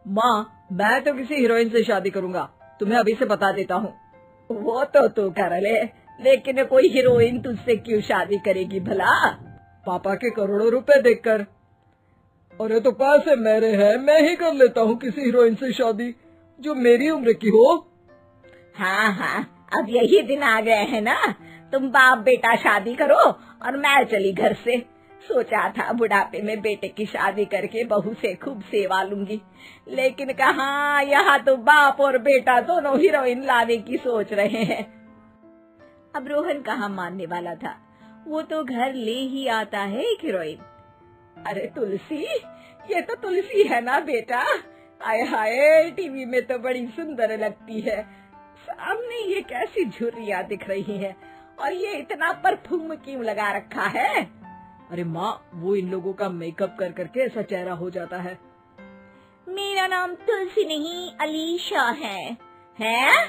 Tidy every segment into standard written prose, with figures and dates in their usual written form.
माँ, मैं तो किसी हीरोइन से शादी करूंगा, तुम्हें अभी से बता देता हूँ। वो तो तू कर ले, लेकिन कोई हीरोइन तुझसे क्यों शादी करेगी भला? पापा के करोड़ों रुपए देखकर। अरे तो पैसे मेरे हैं, मैं ही कर लेता हूँ किसी हीरोइन से शादी जो मेरी उम्र की हो। हाँ हाँ, अब यही दिन आ गए हैं ना, तुम बाप बेटा शादी करो और मैं चली घर से। सोचा था बुढ़ापे में बेटे की शादी करके बहू से खूब सेवा लूंगी, लेकिन कहाँ, यहाँ तो बाप और बेटा दोनों हीरोइन लाने की सोच रहे हैं। अब रोहन कहाँ मानने वाला था, वो तो घर ले ही आता है एक हीरोइन। अरे तुलसी, ये तो तुलसी है ना बेटा? आय हाय, टीवी में तो बड़ी सुंदर लगती है, सामने ये कैसी झुर्रियाँ दिख रही है, और ये इतना परफ्यूम क्यों लगा रखा है? अरे माँ, वो इन लोगों का मेकअप कर करके ऐसा चेहरा हो जाता है। मेरा नाम तुलसी नहीं अलीशा है। हैं?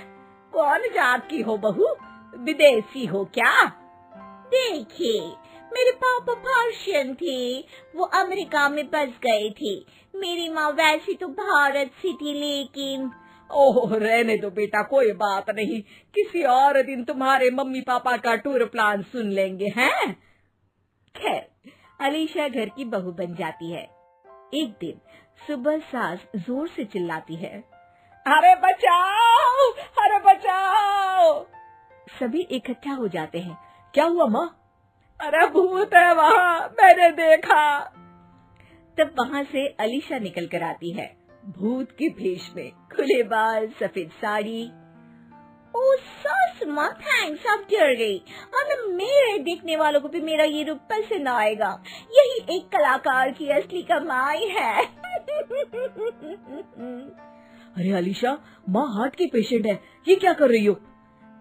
कौन जात की हो बहू? विदेशी हो क्या? देखिए, मेरे पापा पर्शियन थे, वो अमेरिका में बस गए थे। मेरी माँ वैसी तो भारत से थी, लेकिन ओह, रहने दो बेटा, कोई बात नहीं, किसी और दिन तुम्हारे मम्मी पापा का टूर प्लान सुन लेंगे हैं। खैर, अलीशा घर की बहू बन जाती है। एक दिन सुबह सास जोर से चिल्लाती है, अरे बचाओ, अरे बचाओ। सभी इकट्ठा हो जाते हैं। क्या हुआ माँ? अरे भूत है वहाँ, मैंने देखा। तब वहाँ से अलीशा निकल कर आती है, भूत के भेष में, खुले बाल, सफेद साड़ी। ओ सास माँ, थैंक्स, आप डर गई, वरना मेरे देखने वालों को भी मेरा ये रूप पसंद आएगा। यही एक कलाकार की असली कमाई है। अरे अलीशा, माँ हार्ट की पेशेंट है, ये क्या कर रही हो?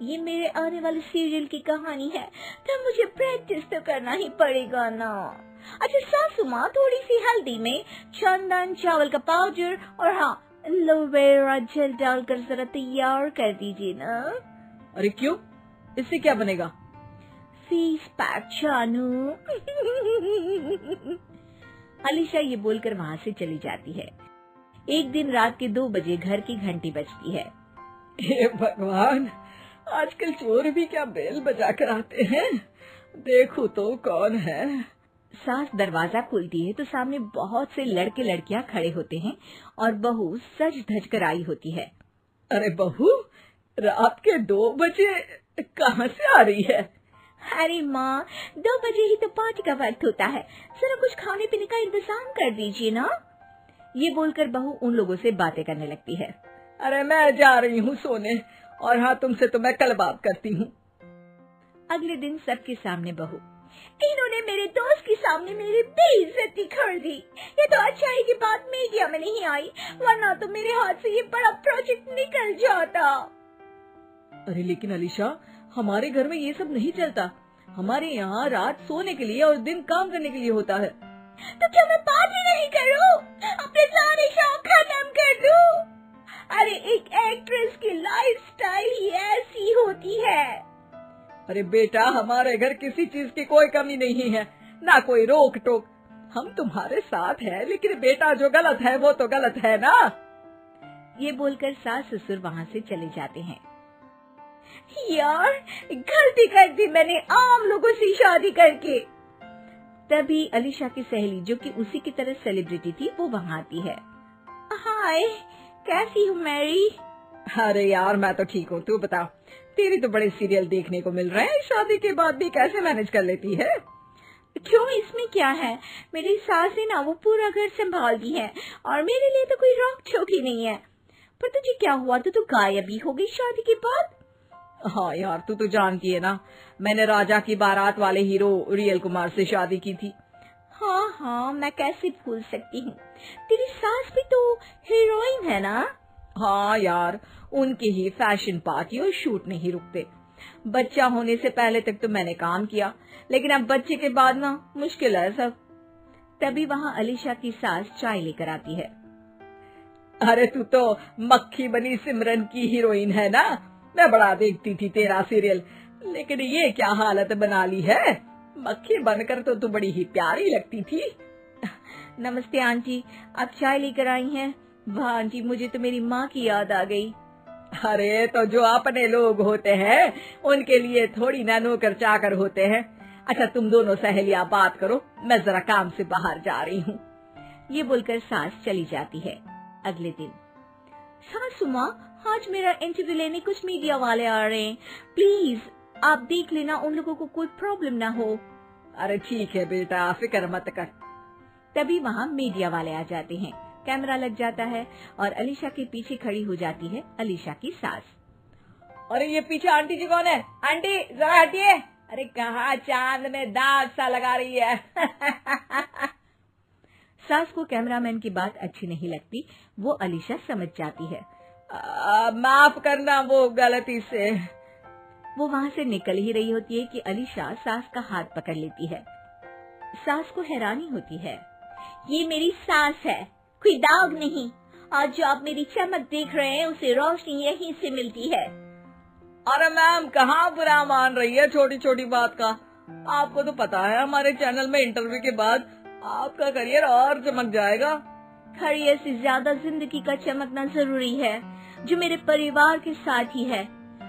ये मेरे आने वाले सीरियल की कहानी है, तो मुझे प्रैक्टिस तो करना ही पड़ेगा ना। अच्छा सासू माँ, थोड़ी सी हल्दी में चंदन, चावल का पाउडर और हाँ, एलोवेरा जेल डालकर जरा तैयार कर दीजिए ना। अरे क्यों, इससे क्या बनेगा? फेस पैक जानू। अलीशा ये बोलकर वहाँ से चली जाती है। एक दिन रात के 2 बजे घर की घंटी बजती है। हे भगवान, आजकल चोर भी क्या बेल बजा कर आते हैं, देखो तो कौन है। सास दरवाजा खोलती है तो सामने बहुत से लड़के लड़कियां खड़े होते हैं और बहू सज धज कर आई होती है। अरे बहू, रात के 2 बजे कहाँ से आ रही है? अरे माँ, 2 बजे ही तो पार्टी का वक्त होता है, जरा कुछ खाने पीने का इंतजाम कर दीजिए ना। ये बोलकर बहू उन लोगों से बातें करने लगती है। अरे मैं जा रही हूँ सोने, और हाँ, तुमसे तो मैं कल बात करती हूँ। अगले दिन सबके सामने बहू, इन्होंने मेरे दोस्त के सामने मेरी बेइज्जती कर दी। ये तो अच्छा है कि बात मीडिया में नहीं आई, वरना तो मेरे हाथ से ये बड़ा प्रोजेक्ट निकल जाता। अरे लेकिन अलीशा, हमारे घर में ये सब नहीं चलता, हमारे यहाँ रात सोने के लिए और दिन काम करने के लिए होता है। तो क्या मैं पार्टी नहीं करूँ, अपने सारे शौक खत्म कर दूँ? अरे एक एक्ट्रेस की लाइफस्टाइल ही ऐसी होती है। अरे बेटा, हमारे घर किसी चीज की कोई कमी नहीं है, ना कोई रोक टोक, हम तुम्हारे साथ हैं, लेकिन बेटा जो गलत है वो तो गलत है ना। ये बोलकर सास ससुर वहाँ से चले जाते हैं। यार, गलती कर दी मैंने आम लोगों से शादी करके। तभी अलीशा की सहेली, जो कि उसी की तरह सेलिब्रिटी थी, वो वहाँ आती है। हाय, कैसी हो मैरी? अरे यार, मैं तो ठीक हूँ, तू बता, तेरी तो बड़े सीरियल देखने को मिल रहे हैं, शादी के बाद भी कैसे मैनेज कर लेती है? क्यों, इसमें क्या है, मेरी सास है ना, वो पूरा घर संभालती है और मेरे लिए तो कोई रोक टोक ही नहीं है। पर तुझे क्या हुआ, तू गायब ही हो गई शादी के बाद? हाँ यार, तू तो जानती है ना, मैंने राजा की बारात वाले हीरो रियल कुमार से शादी की थी। हाँ हाँ, मैं कैसे भूल सकती हूँ, तेरी सास भी तो हीरोइन है ना? हाँ यार, उनके ही फैशन पार्टी और शूट नहीं रुकते। बच्चा होने से पहले तक तो मैंने काम किया, लेकिन अब बच्चे के बाद ना मुश्किल है सब। तभी वहाँ अलीशा की सास चाय लेकर आती है। अरे तू तो मक्खी बनी सिमरन की हीरोइन है ना, मैं बड़ा देखती थी तेरा सीरियल, लेकिन ये क्या हालत बना ली है, मक्खी बनकर तो तू बड़ी ही प्यारी लगती थी। नमस्ते आंटी, आप चाय लेकर आई हैं, वाह आंटी, मुझे तो मेरी माँ की याद आ गई। अरे तो जो अपने लोग होते हैं उनके लिए थोड़ी ना नौकर चाकर होते हैं। अच्छा तुम दोनों सहेलियां बात करो, मैं जरा काम से बाहर जा रही हूँ। ये बोलकर सास चली जाती है। अगले दिन, सासू माँ, आज मेरा इंटरव्यू लेने कुछ मीडिया वाले आ रहे हैं, प्लीज आप देख लेना उन लोगों को कोई प्रॉब्लम ना हो। अरे ठीक है बेटा, फिक्र मत कर। तभी वहाँ मीडिया वाले आ जाते हैं। कैमरा लग जाता है और अलीशा के पीछे खड़ी हो जाती है अलीशा की सास। अरे ये पीछे आंटी जी कौन है? आंटी जरा हटिए। अरे कहाँ चांद में दाग सा लगा रही है। सास को कैमरामैन की बात अच्छी नहीं लगती, वो अलीशा समझ जाती है। माफ करना, वो गलती से। वो वहाँ से निकल ही रही होती है कि अलीशा सास का हाथ पकड़ लेती है। सास को हैरानी होती है, ये मेरी सास है, कोई दाग नहीं। आज जो आप मेरी चमक देख रहे हैं उसे रोशनी यहीं से मिलती है। अरे मैम कहाँ बुरा मान रही है छोटी छोटी बात का। आपको तो पता है हमारे चैनल में इंटरव्यू के बाद आपका करियर और चमक जाएगा। करियर से ज्यादा जिंदगी का चमकना जरूरी है, जो मेरे परिवार के साथ ही है।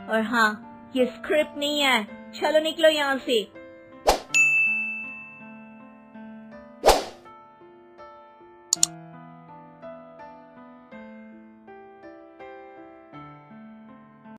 और हाँ, ये स्क्रिप्ट नहीं है, चलो निकलो यहाँ से।